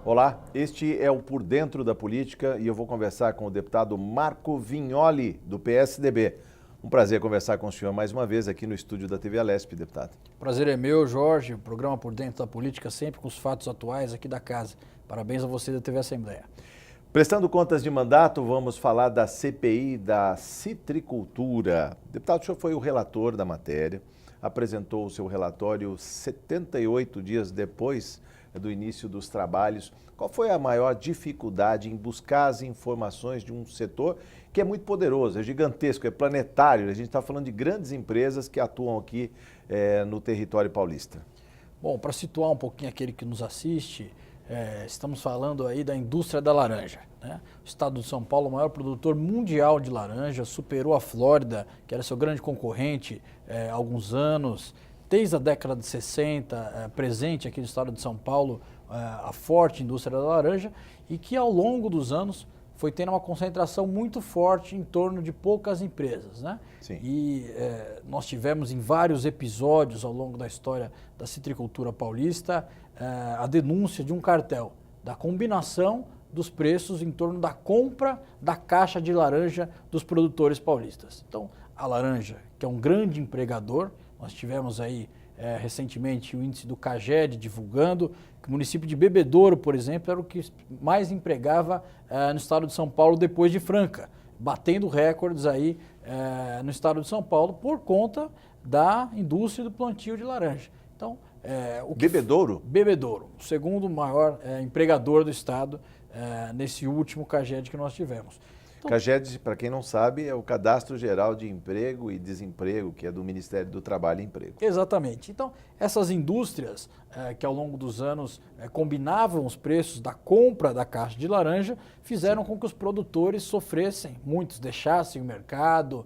Olá, este é o Por Dentro da Política e eu vou conversar com o deputado Marco Vignoli, do PSDB. Um prazer conversar com o senhor mais uma vez aqui no estúdio da TV Alesp, deputado. Prazer é meu, Jorge. O programa Por Dentro da Política, sempre com os fatos atuais aqui da casa. Parabéns a você da TV Assembleia. Prestando contas de mandato, vamos falar da CPI da citricultura. Deputado, o senhor foi o relator da matéria, apresentou o seu relatório 78 dias depois do início dos trabalhos. Qual foi a maior dificuldade em buscar as informações de um setor que é muito poderoso, é gigantesco, é planetário? A gente está falando de grandes empresas que atuam aqui no território paulista. Bom, para situar um pouquinho aquele que nos assiste, estamos falando aí da indústria da laranja, né? O estado de São Paulo, o maior produtor mundial de laranja, superou a Flórida, que era seu grande concorrente há alguns anos. Desde a década de 60, presente aqui no estado de São Paulo, a forte indústria da laranja, e que ao longo dos anos foi tendo uma concentração muito forte em torno de poucas empresas, né? Sim. E nós tivemos em vários episódios ao longo da história da citricultura paulista a denúncia de um cartel, da combinação dos preços em torno da compra da caixa de laranja dos produtores paulistas. Então, a laranja, que é um grande empregador, nós tivemos aí recentemente o índice do CAGED divulgando que o município de Bebedouro, por exemplo, era o que mais empregava no estado de São Paulo depois de Franca, batendo recordes aí no estado de São Paulo por conta da indústria do plantio de laranja. Então, Bebedouro? Bebedouro, o segundo maior empregador do estado nesse último CAGED que nós tivemos. CAGED, para quem não sabe, é o Cadastro Geral de Emprego e Desemprego, que é do Ministério do Trabalho e Emprego. Exatamente. Então, essas indústrias que ao longo dos anos combinavam os preços da compra da caixa de laranja, fizeram com que os produtores sofressem, muitos deixassem o mercado,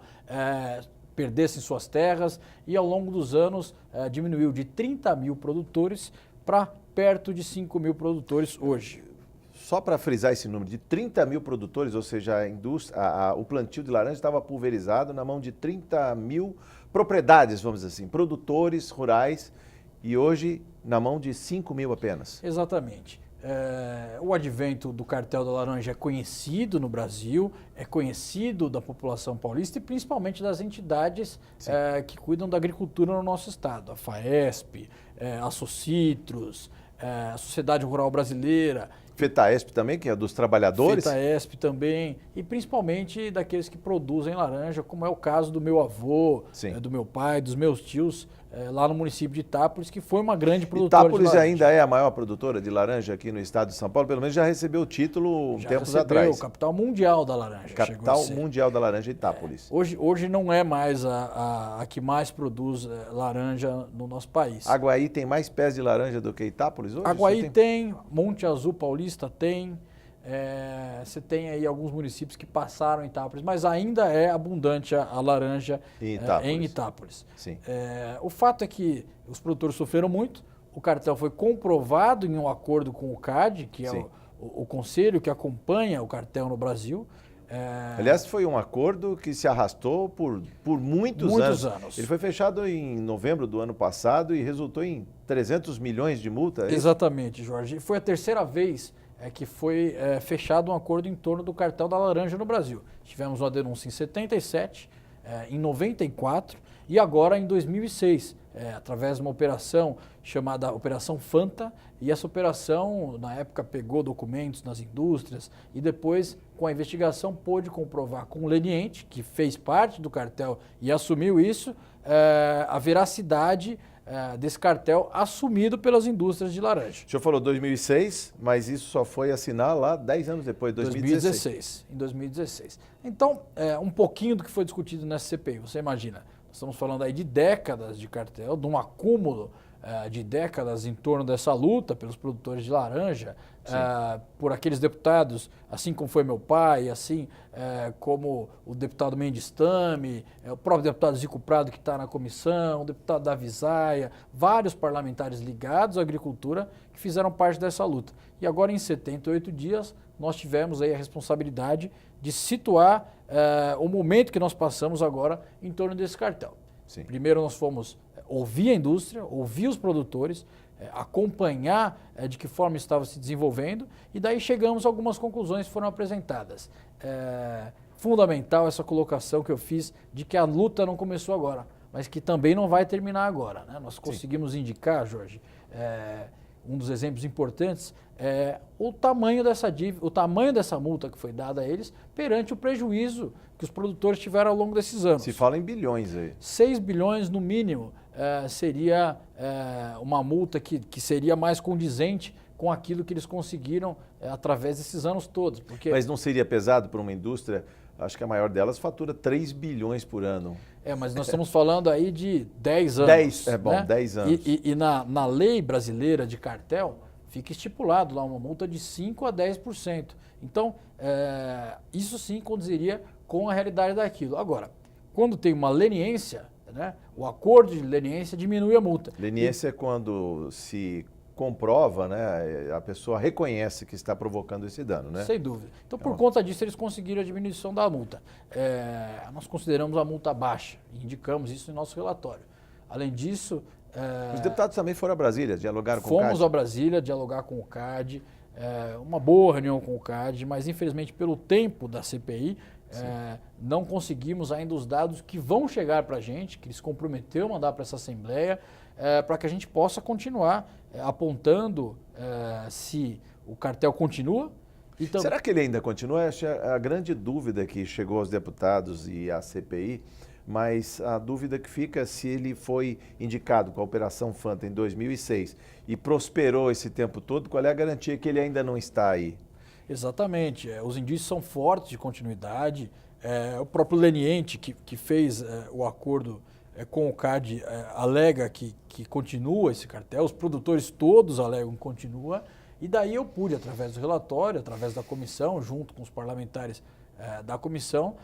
perdessem suas terras, e ao longo dos anos diminuiu de 30 mil produtores para perto de 5 mil produtores hoje. Só para frisar esse número, de 30 mil produtores, ou seja, o plantio de laranja estava pulverizado na mão de 30 mil propriedades, vamos dizer assim, produtores rurais, e hoje na mão de 5 mil apenas. Exatamente. O advento do cartel da laranja é conhecido no Brasil, é conhecido da população paulista e principalmente das entidades que cuidam da agricultura no nosso estado. A FAESP, a Socitros, a Sociedade Rural Brasileira. FETAESP também, que é dos trabalhadores? FETAESP também, e principalmente daqueles que produzem laranja, como é o caso do meu avô, do meu pai, dos meus tios, lá no município de Itápolis, que foi uma grande produtora de laranja. Itápolis ainda é a maior produtora de laranja aqui no estado de São Paulo, pelo menos já recebeu o título tempos atrás. Capital mundial da laranja. Capital mundial da laranja, Itápolis. Hoje não é mais a que mais produz laranja no nosso país. Aguaí tem mais pés de laranja do que Itápolis hoje? Aguaí tem, Monte Azul Paulista tem, você tem aí alguns municípios que passaram em Itápolis, mas ainda é abundante a laranja em Itápolis. Sim. O fato é que os produtores sofreram muito, o cartel foi comprovado em um acordo com o CAD, que é o conselho que acompanha o cartel no Brasil. Aliás, foi um acordo que se arrastou por muitos anos. Ele foi fechado em novembro do ano passado e resultou em 300 milhões de multa. Exatamente, Jorge. Foi a terceira vez que foi fechado um acordo em torno do cartel da laranja no Brasil. Tivemos uma denúncia em 77, em 94 e agora em 2006, através de uma operação chamada Operação Fanta, e essa operação, na época, pegou documentos nas indústrias e depois, com a investigação, pôde comprovar com o leniente, que fez parte do cartel e assumiu isso, a veracidade desse cartel assumido pelas indústrias de laranja. O senhor falou 2006, mas isso só foi assinar lá 10 anos depois, 2016. Em 2016. Então, um pouquinho do que foi discutido nessa CPI. Você imagina, nós estamos falando aí de décadas de cartel, de um acúmulo de décadas em torno dessa luta pelos produtores de laranja, por aqueles deputados, assim como foi meu pai, assim como o deputado Mendes Tame, o próprio deputado Zico Prado que está na comissão, o deputado Davi Zaia, vários parlamentares ligados à agricultura que fizeram parte dessa luta. E agora em 78 dias nós tivemos aí a responsabilidade de situar o momento que nós passamos agora em torno desse cartel. Sim. Primeiro nós fomos ouvir a indústria, ouvir os produtores, acompanhar de que forma estava se desenvolvendo, e daí chegamos a algumas conclusões que foram apresentadas. Fundamental essa colocação que eu fiz de que a luta não começou agora, mas que também não vai terminar agora, né? Nós conseguimos indicar, Jorge, um dos exemplos importantes é o tamanho dessa dívida, o tamanho dessa multa que foi dada a eles perante o prejuízo que os produtores tiveram ao longo desses anos. Se fala em bilhões aí. 6 bilhões no mínimo seria uma multa que seria mais condizente com aquilo que eles conseguiram através desses anos todos. Porque... Mas não seria pesado para uma indústria? Acho que a maior delas fatura 3 bilhões por ano. Mas nós estamos falando aí de 10 anos. 10 anos. E na lei brasileira de cartel, fica estipulado lá uma multa de 5% a 10%. Então, isso sim condizeria com a realidade daquilo. Agora, quando tem uma leniência, né, o acordo de leniência diminui a multa. Leniência é quando se comprova, né, a pessoa reconhece que está provocando esse dano, né? Sem dúvida. Então, por conta disso, eles conseguiram a diminuição da multa. Nós consideramos a multa baixa e indicamos isso em nosso relatório. Além disso... Os deputados também foram a Brasília, dialogaram com o CAD? Fomos a Brasília dialogar com o CAD, uma boa reunião com o CAD, mas infelizmente pelo tempo da CPI, não conseguimos ainda os dados que vão chegar para a gente, que eles comprometeu mandar para essa Assembleia, para que a gente possa continuar apontando se o cartel continua. Então... Será que ele ainda continua? Essa é a grande dúvida que chegou aos deputados e à CPI, mas a dúvida que fica é se ele foi indicado com a Operação Fanta em 2006 e prosperou esse tempo todo, qual é a garantia que ele ainda não está aí? Exatamente. Os indícios são fortes de continuidade. O próprio leniente que fez o acordo com o CAD alega que continua esse cartel, os produtores todos alegam que continua, e daí eu pude, através do relatório, através da comissão, junto com os parlamentares da comissão,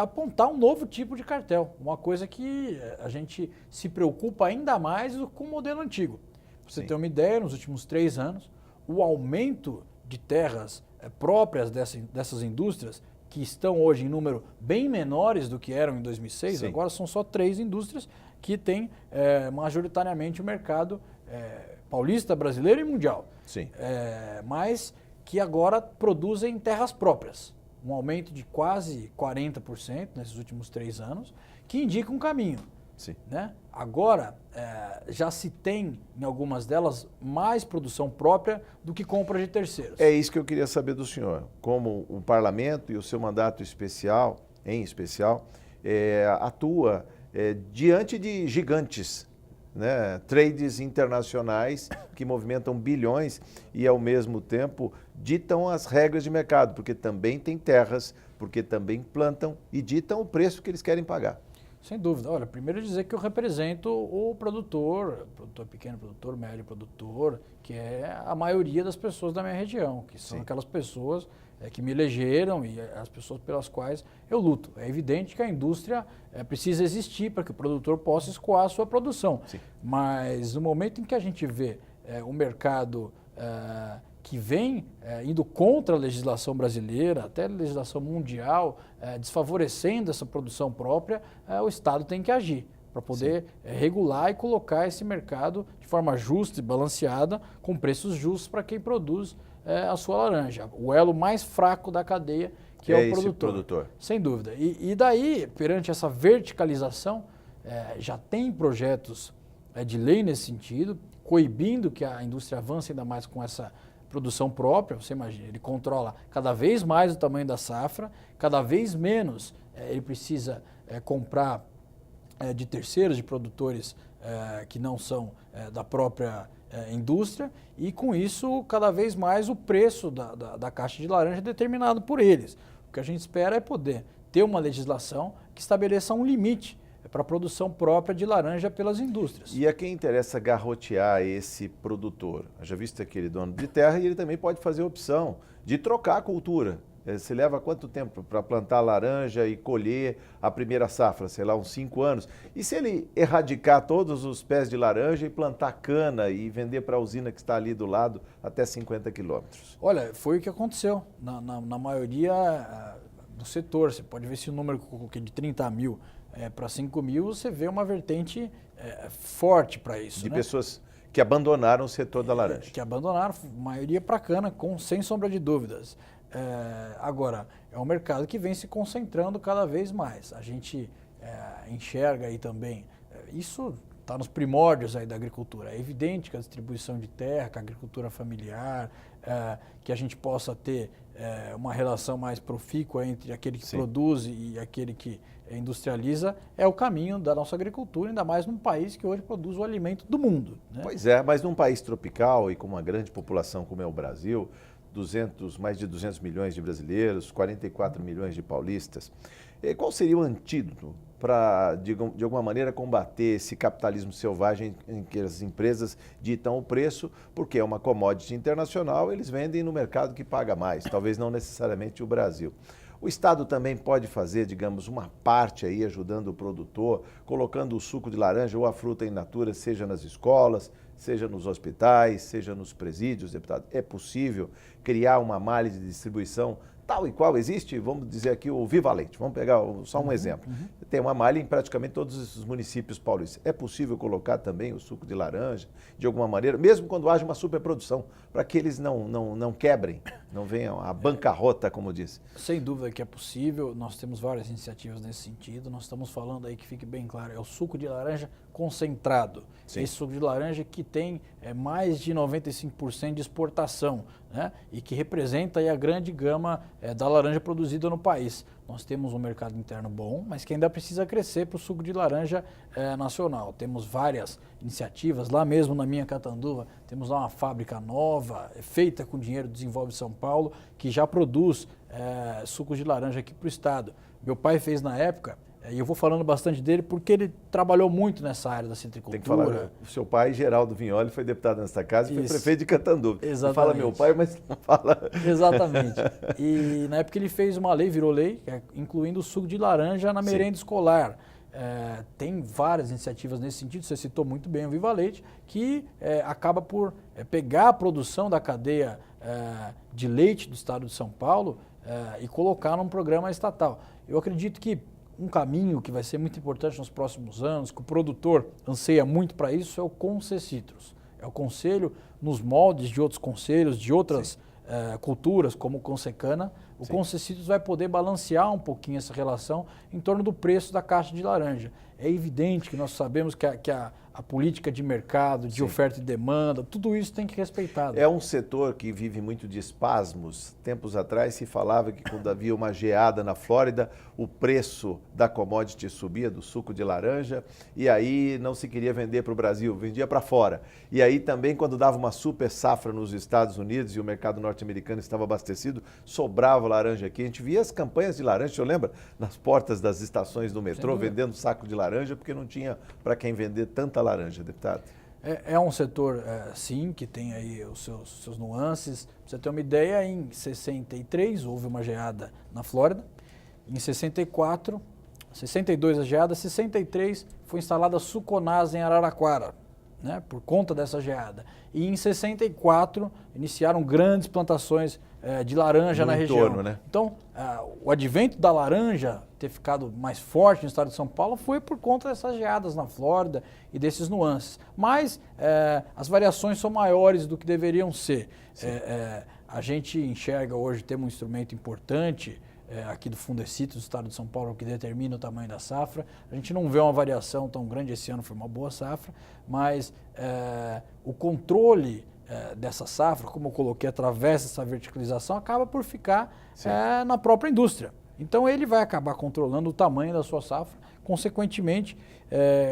apontar um novo tipo de cartel, uma coisa que a gente se preocupa ainda mais com o modelo antigo. Pra você ter uma ideia, nos últimos 3 anos, o aumento de terras próprias dessas indústrias, que estão hoje em número bem menores do que eram em 2006, agora são só 3 indústrias que têm majoritariamente o mercado paulista, brasileiro e mundial. Mas que agora produzem terras próprias. Um aumento de quase 40% nesses últimos 3 anos, que indica um caminho. Né? Agora, já se tem, em algumas delas, mais produção própria do que compra de terceiros. É isso que eu queria saber do senhor. Como o parlamento e o seu mandato especial, atua diante de gigantes, né? Trades internacionais que movimentam bilhões e, ao mesmo tempo, ditam as regras de mercado, porque também tem terras, porque também plantam e ditam o preço que eles querem pagar. Sem dúvida. Olha, primeiro dizer que eu represento o produtor pequeno produtor, médio produtor, que é a maioria das pessoas da minha região, que são aquelas pessoas que me elegeram e as pessoas pelas quais eu luto. É evidente que a indústria precisa existir para que o produtor possa escoar a sua produção. Mas no momento em que a gente vê o mercado que vem indo contra a legislação brasileira, até a legislação mundial, desfavorecendo essa produção própria, o Estado tem que agir para poder regular e colocar esse mercado de forma justa e balanceada, com preços justos para quem produz a sua laranja. O elo mais fraco da cadeia, que é o produtor. Sem dúvida. E daí, perante essa verticalização, já tem projetos de lei nesse sentido, coibindo que a indústria avance ainda mais com essa produção própria. Você imagina, ele controla cada vez mais o tamanho da safra, cada vez menos ele precisa comprar de terceiros, de produtores que não são da própria indústria, e com isso cada vez mais o preço da caixa de laranja é determinado por eles. O que a gente espera é poder ter uma legislação que estabeleça um limite para a produção própria de laranja pelas indústrias. E a quem interessa garrotear esse produtor? Já visto aquele dono de terra, e ele também pode fazer a opção de trocar a cultura. Você leva quanto tempo para plantar laranja e colher a primeira safra? Sei lá, uns 5 anos. E se ele erradicar todos os pés de laranja e plantar cana e vender para a usina que está ali do lado até 50 quilômetros? Olha, foi o que aconteceu na maioria do setor. Você pode ver se o número que eu coloquei de 30 mil para 5 mil, você vê uma vertente forte para isso. De pessoas Que abandonaram o setor da laranja. Que abandonaram, a maioria para cana, sem sombra de dúvidas. Agora, é um mercado que vem se concentrando cada vez mais. A gente enxerga aí também, isso está nos primórdios aí da agricultura. É evidente que a distribuição de terra, que a agricultura familiar, que a gente possa ter uma relação mais profícua entre aquele que produz e aquele que industrializa, é o caminho da nossa agricultura, ainda mais num país que hoje produz o alimento do mundo, né? Pois é, mas num país tropical e com uma grande população como é o Brasil, mais de 200 milhões de brasileiros, 44 milhões de paulistas, qual seria o antídoto para, de alguma maneira, combater esse capitalismo selvagem em que as empresas ditam o preço, porque é uma commodity internacional, eles vendem no mercado que paga mais, talvez não necessariamente o Brasil. O Estado também pode fazer, digamos, uma parte aí ajudando o produtor, colocando o suco de laranja ou a fruta in natura, seja nas escolas, seja nos hospitais, seja nos presídios, deputado. É possível criar uma malha de distribuição tal e qual existe, vamos dizer aqui o Viva Leite, vamos pegar só um exemplo. Tem uma malha em praticamente todos os municípios paulistas. É possível colocar também o suco de laranja, de alguma maneira, mesmo quando haja uma superprodução, para que eles não quebrem, não venham à bancarrota, como disse. Sem dúvida que é possível, nós temos várias iniciativas nesse sentido, nós estamos falando aí, que fique bem claro, é o suco de laranja concentrado. Sim. Esse suco de laranja que tem mais de 95% de exportação, né? E que representa aí a grande gama da laranja produzida no país. Nós temos um mercado interno bom, mas que ainda precisa crescer para o suco de laranja nacional. Temos várias iniciativas, lá mesmo na minha Catanduva, temos lá uma fábrica nova, feita com dinheiro do Desenvolve São Paulo, que já produz sucos de laranja aqui para o estado. Meu pai fez na época, e eu vou falando bastante dele porque ele trabalhou muito nessa área da citricultura. Tem que falar, o seu pai, Geraldo Vignoli, foi deputado nesta casa e foi prefeito de Catanduva. Exatamente. Fala meu pai, mas não fala... Exatamente. E na época ele fez uma lei, virou lei, incluindo o suco de laranja na merenda escolar. Tem várias iniciativas nesse sentido, você citou muito bem o Viva Leite, que acaba por pegar a produção da cadeia de leite do estado de São Paulo e colocar num programa estatal. Eu acredito que um caminho que vai ser muito importante nos próximos anos, que o produtor anseia muito para isso, é o Concecitrus. É o conselho, nos moldes de outros conselhos, de outras culturas, como o Consecana. O Concecitrus vai poder balancear um pouquinho essa relação em torno do preço da caixa de laranja. É evidente que nós sabemos que a política de mercado, de oferta e demanda, tudo isso tem que ser respeitado. É um setor que vive muito de espasmos. Tempos atrás se falava que quando havia uma geada na Flórida, o preço da commodity subia, do suco de laranja, e aí não se queria vender para o Brasil, vendia para fora. E aí também quando dava uma super safra nos Estados Unidos e o mercado norte-americano estava abastecido, sobrava laranja aqui. A gente via as campanhas de laranja, o senhor lembra? Nas portas das estações do metrô, vendendo saco de laranja, porque não tinha para quem vender tanta laranja, deputado. É um setor, sim, que tem aí os seus nuances. Pra você ter uma ideia, em 63 houve uma geada na Flórida, em 64, 62 a geada, 63 foi instalada a Suconasa em Araraquara, né, por conta dessa geada. E em 64 iniciaram grandes plantações de laranja na região. Né? Então, o advento da laranja ter ficado mais forte no estado de São Paulo foi por conta dessas geadas na Flórida e desses nuances. Mas as variações são maiores do que deveriam ser. A gente enxerga hoje, temos um instrumento importante aqui do Fundecito do estado de São Paulo que determina o tamanho da safra. A gente não vê uma variação tão grande, esse ano foi uma boa safra, mas o controle dessa safra, como eu coloquei, através dessa verticalização, acaba por ficar na própria indústria. Então ele vai acabar controlando o tamanho da sua safra, consequentemente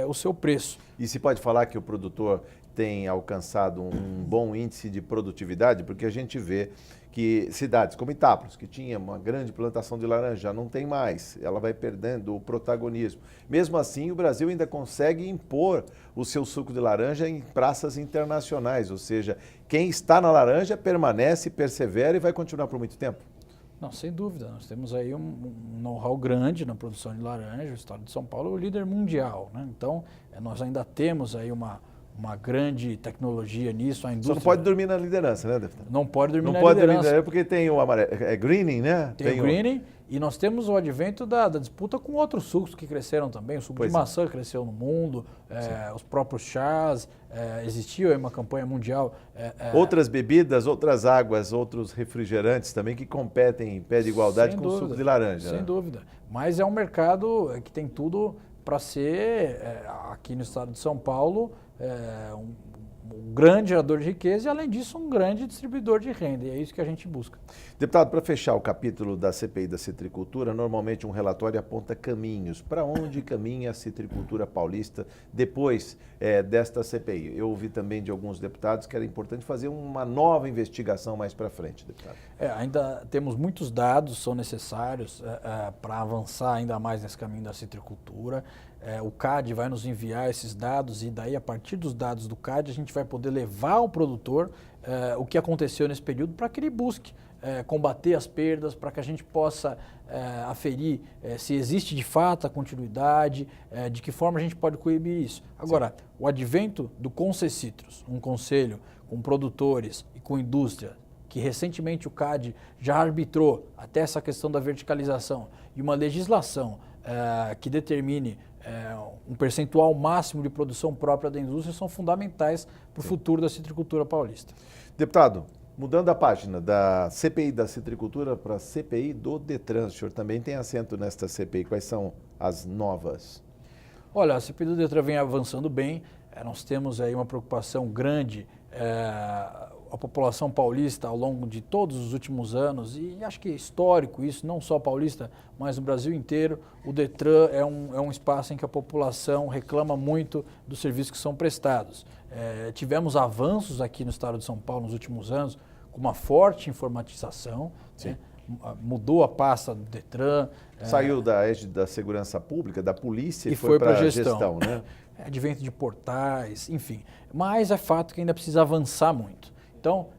o seu preço. E se pode falar que o produtor tem alcançado um bom índice de produtividade, porque a gente vê que cidades como Itápolis, que tinha uma grande plantação de laranja, já não tem mais, ela vai perdendo o protagonismo. Mesmo assim, o Brasil ainda consegue impor o seu suco de laranja em praças internacionais, ou seja, quem está na laranja permanece, persevera e vai continuar por muito tempo. Não, sem dúvida, nós temos aí um know-how grande na produção de laranja, o estado de São Paulo é o líder mundial, né? Então nós ainda temos aí uma uma grande tecnologia nisso. A indústria Só não pode dormir na liderança, né, deputado? não pode dormir Não na pode dormir liderança. na liderança porque tem o amarelo, é greening, né? Tem o greening e nós temos o advento da disputa com outros sucos que cresceram também. O suco Pois de é. maçã cresceu no mundo, os próprios chás, existiu aí uma campanha mundial. Outras bebidas, outras águas, outros refrigerantes também que competem em pé de igualdade com o suco de laranja. Sem né? dúvida. Mas é um mercado que tem tudo para ser, aqui no estado de São Paulo, um grande gerador de riqueza e, além disso, um grande distribuidor de renda. E é isso que a gente busca. Deputado, para fechar o capítulo da CPI da citricultura, normalmente um relatório aponta caminhos. Para onde caminha a citricultura paulista depois desta CPI? Eu ouvi também de alguns deputados que era importante fazer uma nova investigação mais para frente, deputado. Ainda temos muitos dados, são necessários para avançar ainda mais nesse caminho da citricultura. O CAD vai nos enviar esses dados e daí, a partir dos dados do CAD, a gente vai poder levar ao produtor o que aconteceu nesse período para que ele busque combater as perdas, para que a gente possa aferir se existe de fato a continuidade, de que forma a gente pode coibir isso. Agora, sim, o advento do Concecitrus, um conselho com produtores e com indústria, que recentemente o CAD já arbitrou até essa questão da verticalização e uma legislação que determine um percentual máximo de produção própria da indústria, são fundamentais para o futuro da citricultura paulista. Deputado, mudando a página da CPI da citricultura para a CPI do Detran, o senhor também tem assento nesta CPI. Quais são as novas? Olha, a CPI do Detran vem avançando bem. Nós temos aí uma preocupação grande. A população paulista, ao longo de todos os últimos anos, e acho que é histórico isso, não só paulista, mas no Brasil inteiro, o Detran é um espaço em que a população reclama muito dos serviços que são prestados. Tivemos avanços aqui no estado de São Paulo nos últimos anos, com uma forte informatização, né? Mudou a pasta do Detran. Saiu da égide da segurança pública, da polícia e foi para a gestão, né? Advento de portais, enfim. Mas é fato que ainda precisa avançar muito. Então,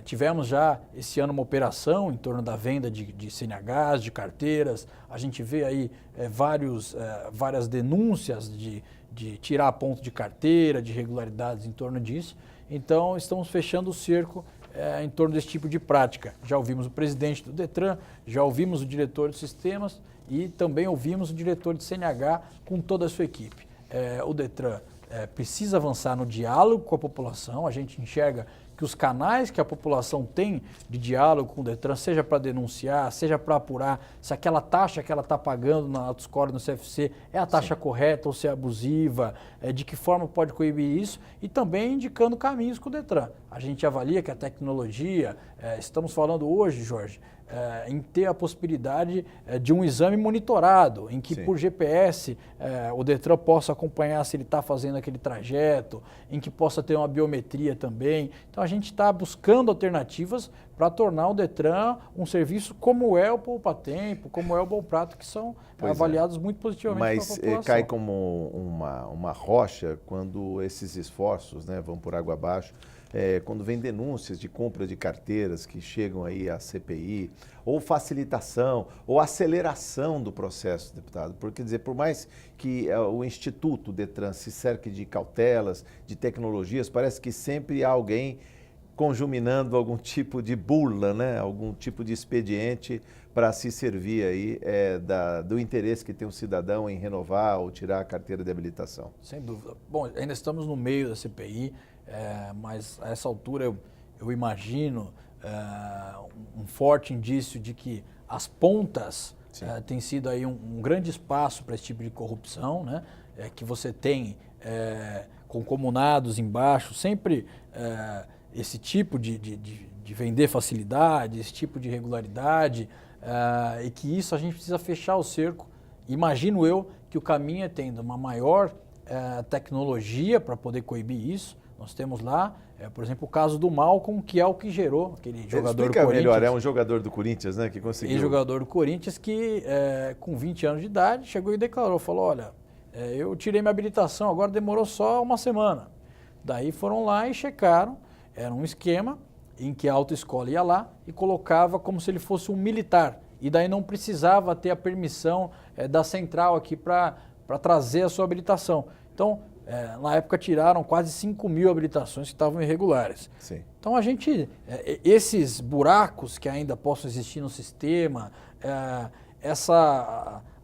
tivemos já esse ano uma operação em torno da venda de CNHs, de carteiras. A gente vê aí várias denúncias de tirar a ponto de carteira, de irregularidades em torno disso. Então, estamos fechando o cerco em torno desse tipo de prática. Já ouvimos o presidente do Detran, já ouvimos o diretor de sistemas e também ouvimos o diretor de CNH com toda a sua equipe. O Detran precisa avançar no diálogo com a população. A gente enxerga que os canais que a população tem de diálogo com o Detran, seja para denunciar, seja para apurar se aquela taxa que ela está pagando na autoescola, no CFC, é a taxa correta ou se é abusiva, de que forma pode coibir isso, e também indicando caminhos com o Detran. A gente avalia que a tecnologia, estamos falando hoje, Jorge, em ter a possibilidade de um exame monitorado, em que por GPS o Detran possa acompanhar se ele está fazendo aquele trajeto, em que possa ter uma biometria também. Então a gente está buscando alternativas para tornar o Detran um serviço como é o Poupa Tempo, como é o Bom Prato, que são avaliados muito positivamente pela população. Mas cai como uma rocha quando esses esforços, né, vão por água abaixo. Quando vem denúncias de compra de carteiras que chegam aí à CPI, ou facilitação, ou aceleração do processo, deputado. Porque, quer dizer, por mais que o Instituto Detran se cerque de cautelas, de tecnologias, parece que sempre há alguém conjuminando algum tipo de burla, né? Algum tipo de expediente para se servir aí do interesse que tem o cidadão em renovar ou tirar a carteira de habilitação. Sem dúvida. Bom, ainda estamos no meio da CPI, mas a essa altura eu imagino um forte indício de que as pontas têm sido aí um grande espaço para esse tipo de corrupção, né? Que você tem concomunados embaixo, sempre esse tipo de vender facilidade, esse tipo de irregularidade, e que isso a gente precisa fechar o cerco. Imagino eu que o caminho é tendo uma maior tecnologia para poder coibir isso. Nós temos lá, por exemplo, o caso do Malcom, que é o que gerou aquele jogador do Corinthians. Melhor, é um jogador do Corinthians, né, que conseguiu. Jogador do Corinthians que, com 20 anos de idade, chegou e declarou, falou, olha, eu tirei minha habilitação, agora demorou só uma semana. Daí foram lá e checaram, era um esquema em que a autoescola ia lá e colocava como se ele fosse um militar. E daí não precisava ter a permissão da central aqui para trazer a sua habilitação. Então, na época tiraram quase 5.000 habilitações que estavam irregulares. Sim. Então esses buracos que ainda possam existir no sistema,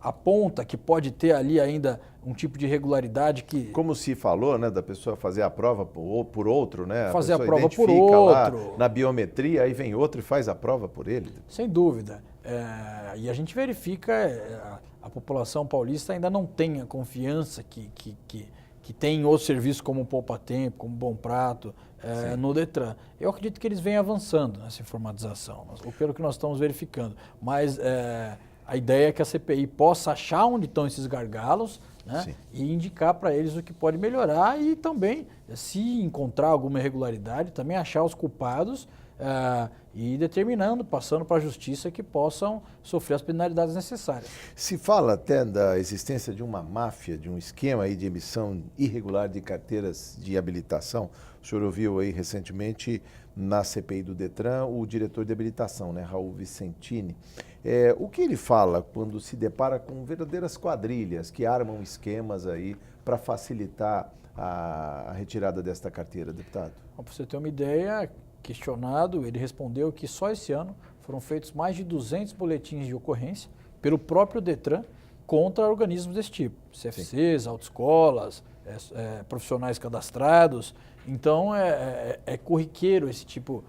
a ponta que pode ter ali ainda um tipo de irregularidade que... Como se falou, né, da pessoa fazer a prova por outro, né? Fazer a prova por outro. Lá na biometria, aí vem outro e faz a prova por ele. Sem dúvida. E a gente verifica, a população paulista ainda não tem a confiança que tem outros serviços como o Poupa Tempo, como o Bom Prato, no Detran. Eu acredito que eles vêm avançando nessa informatização, pelo que nós estamos verificando. Mas a ideia é que a CPI possa achar onde estão esses gargalos, né, e indicar para eles o que pode melhorar e também, se encontrar alguma irregularidade, também achar os culpados e determinando, passando para a justiça que possam sofrer as penalidades necessárias. Se fala até da existência de uma máfia, de um esquema aí de emissão irregular de carteiras de habilitação. O senhor ouviu aí recentemente na CPI do Detran o diretor de habilitação, né, Raul Vicentini. O que ele fala quando se depara com verdadeiras quadrilhas que armam esquemas aí para facilitar a retirada desta carteira, deputado? Para você ter uma ideia, questionado, ele respondeu que só esse ano foram feitos mais de 200 boletins de ocorrência pelo próprio Detran contra organismos desse tipo, CFCs, autoescolas, profissionais cadastrados. Então, é corriqueiro esse tipo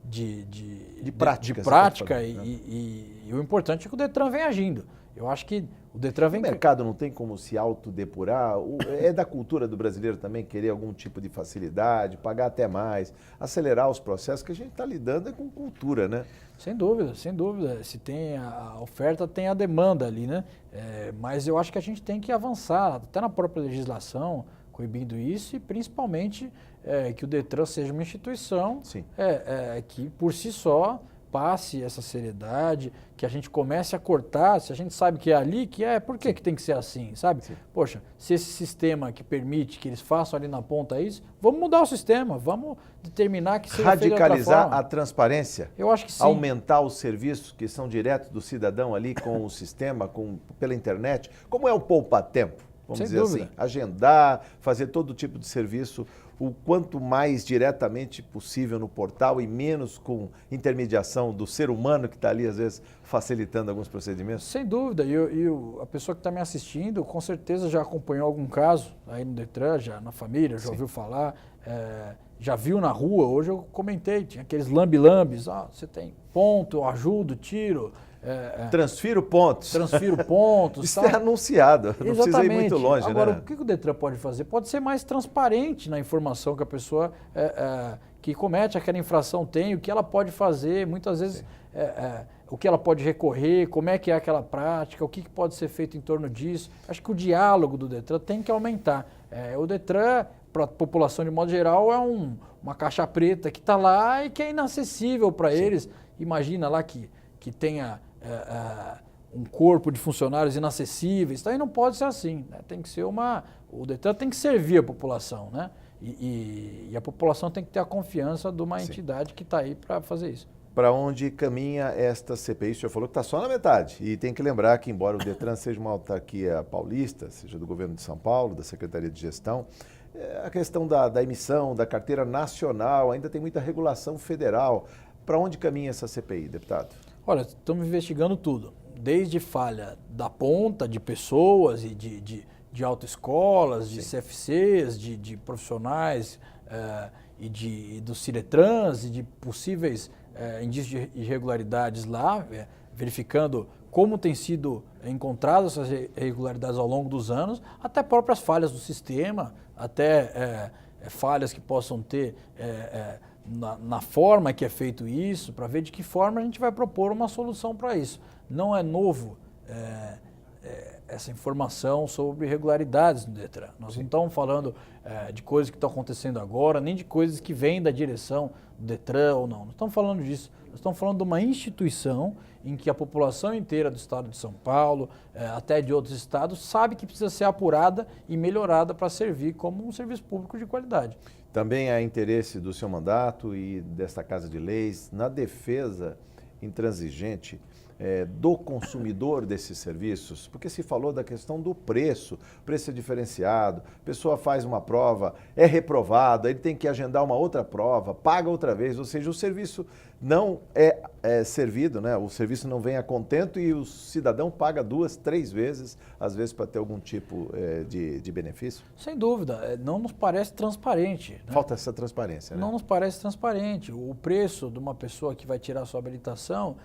de prática e o importante é que o Detran vem agindo. Eu acho que o Detran vem... O mercado não tem como se autodepurar? É da cultura do brasileiro também querer algum tipo de facilidade, pagar até mais, acelerar os processos, que a gente está lidando com cultura, né? Sem dúvida, sem dúvida. Se tem a oferta, tem a demanda ali, né? Mas eu acho que a gente tem que avançar, até na própria legislação, coibindo isso e principalmente que o Detran seja uma instituição que por si só passe essa seriedade, que a gente comece a cortar, se a gente sabe que é ali, por que tem que ser assim, sabe? Sim. Poxa, se esse sistema que permite que eles façam ali na ponta isso, vamos mudar o sistema, vamos determinar que seja radicalizar a transparência? Eu acho que sim. Aumentar os serviços que são diretos do cidadão ali com o sistema, pela internet, como é o Poupa Tempo? Vamos dizer assim, agendar, fazer todo tipo de serviço o quanto mais diretamente possível no portal e menos com intermediação do ser humano que está ali, às vezes, facilitando alguns procedimentos? Sem dúvida. E a pessoa que está me assistindo, com certeza já acompanhou algum caso aí no Detran, já na família, já ouviu falar, já viu na rua. Hoje eu comentei, tinha aqueles lambe-lambes, você tem ponto, eu ajudo, tiro... Transfiro pontos. Transfiro pontos. Isso é anunciado, não precisa ir muito longe. Agora, né? O que o Detran pode fazer? Pode ser mais transparente na informação que a pessoa que comete aquela infração tem, o que ela pode fazer, muitas vezes o que ela pode recorrer, como é que é aquela prática, o que pode ser feito em torno disso. Acho que o diálogo do Detran tem que aumentar. O Detran, para a população de modo geral, é uma caixa preta que está lá e que é inacessível para eles. Imagina lá que tenha um corpo de funcionários inacessíveis, então aí não pode ser assim, né? Tem que ser o Detran tem que servir a população, né? E a população tem que ter a confiança de uma entidade que está aí para fazer isso. Para onde caminha esta CPI? O senhor falou que está só na metade. E tem que lembrar que, embora o Detran seja uma autarquia paulista, seja do governo de São Paulo, da Secretaria de Gestão, a questão da emissão da carteira nacional ainda tem muita regulação federal. Para onde caminha essa CPI, deputado? Olha, estamos investigando tudo, desde falha da ponta de pessoas e de autoescolas, de CFCs, de profissionais e dos Ciretrans e de possíveis indícios de irregularidades lá, verificando como tem sido encontradas essas irregularidades ao longo dos anos, até próprias falhas do sistema, até falhas que possam ter na forma que é feito isso, para ver de que forma a gente vai propor uma solução para isso. Não é novo essa informação sobre irregularidades no Detran. Nós não estamos falando de coisas que estão acontecendo agora, nem de coisas que vêm da direção do Detran ou não. Não estamos falando disso. Nós estamos falando de uma instituição em que a população inteira do estado de São Paulo, até de outros estados, sabe que precisa ser apurada e melhorada para servir como um serviço público de qualidade. Também há interesse do seu mandato e desta Casa de Leis na defesa intransigente do consumidor desses serviços? Porque se falou da questão do preço, o preço é diferenciado, a pessoa faz uma prova, é reprovada, ele tem que agendar uma outra prova, paga outra vez, ou seja, o serviço não é servido, né? O serviço não vem a contento e o cidadão paga 2, 3 vezes, às vezes para ter algum tipo de benefício? Sem dúvida, não nos parece transparente. Né? Falta essa transparência, né? Não nos parece transparente. O preço de uma pessoa que vai tirar sua habilitação,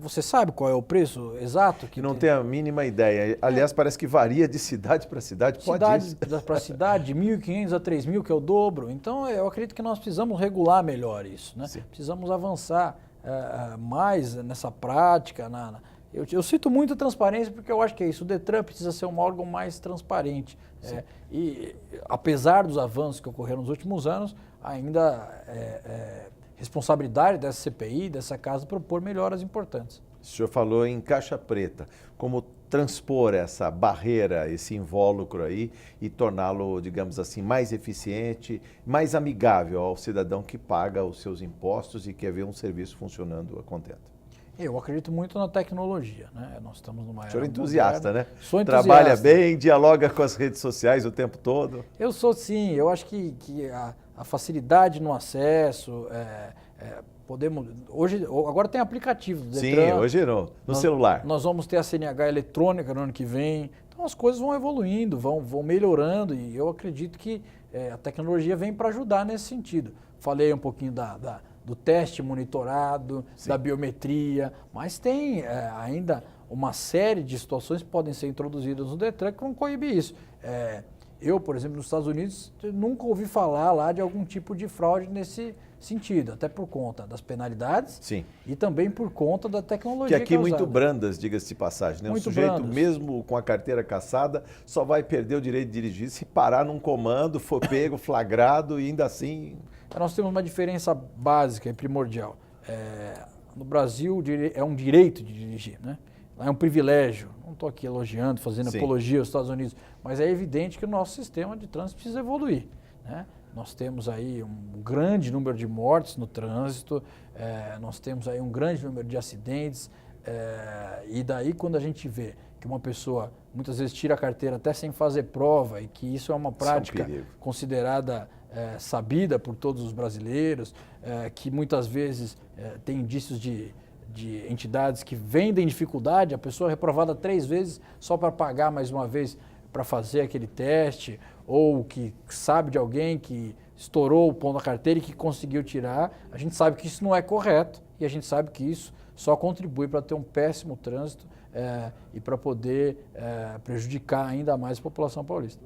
você sabe qual é o preço exato? Que não tem a mínima ideia. Aliás, parece que varia de cidade para cidade. Cidade para cidade, de 1.500 a 3.000, que é o dobro. Então, eu acredito que nós precisamos regular melhor isso. Né? Precisamos avançar mais nessa prática. Eu cito muito a transparência porque eu acho que é isso. O Detran precisa ser um órgão mais transparente. E, apesar dos avanços que ocorreram nos últimos anos, ainda responsabilidade dessa CPI, dessa casa, propor melhoras importantes. O senhor falou em caixa preta. Como transpor essa barreira, esse invólucro aí e torná-lo, digamos assim, mais eficiente, mais amigável ao cidadão que paga os seus impostos e quer ver um serviço funcionando a contento? Eu acredito muito na tecnologia, né? Nós estamos numa era. O senhor é entusiasta, moderna. né? Sou entusiasta. Trabalha bem, dialoga com as redes sociais o tempo todo. Eu sou sim, eu acho que a facilidade no acesso, podemos. Agora tem aplicativo do Detran. Sim, hoje no celular. Nós vamos ter a CNH eletrônica no ano que vem. Então as coisas vão evoluindo, vão melhorando e eu acredito que a tecnologia vem para ajudar nesse sentido. Falei um pouquinho do teste monitorado, sim, da biometria, mas tem ainda uma série de situações que podem ser introduzidas no Detran que vão coibir isso. Eu, por exemplo, nos Estados Unidos, nunca ouvi falar lá de algum tipo de fraude nesse sentido, até por conta das penalidades, sim, e também por conta da tecnologia. Que aqui muito brandas, diga-se de passagem, né? O sujeito, brandas, mesmo com a carteira cassada, só vai perder o direito de dirigir se parar num comando, for pego, flagrado e ainda assim... Nós temos uma diferença básica e primordial. No Brasil é um direito de dirigir, né? Lá é um privilégio. Não estou aqui elogiando, fazendo sim, apologia aos Estados Unidos, mas é evidente que o nosso sistema de trânsito precisa evoluir, né? Nós temos aí um grande número de mortes no trânsito, nós temos aí um grande número de acidentes, e daí quando a gente vê que uma pessoa muitas vezes tira a carteira até sem fazer prova e que isso é uma prática considerada sabida por todos os brasileiros, que muitas vezes tem indícios de entidades que vendem dificuldade, a pessoa é reprovada 3 vezes só para pagar mais uma vez para fazer aquele teste, ou que sabe de alguém que estourou o ponto da carteira e que conseguiu tirar, a gente sabe que isso não é correto e a gente sabe que isso só contribui para ter um péssimo trânsito e para poder prejudicar ainda mais a população paulista.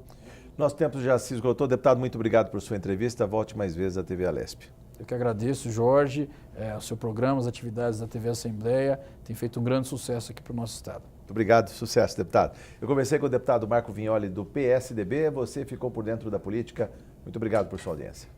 Nosso tempo já se esgotou. Deputado, muito obrigado por sua entrevista. Volte mais vezes à TV Alesp. Eu que agradeço, Jorge, o seu programa, as atividades da TV Assembleia, tem feito um grande sucesso aqui para o nosso estado. Muito obrigado, sucesso, deputado. Eu conversei com o deputado Marco Vignoli do PSDB, você ficou por dentro da política. Muito obrigado por sua audiência.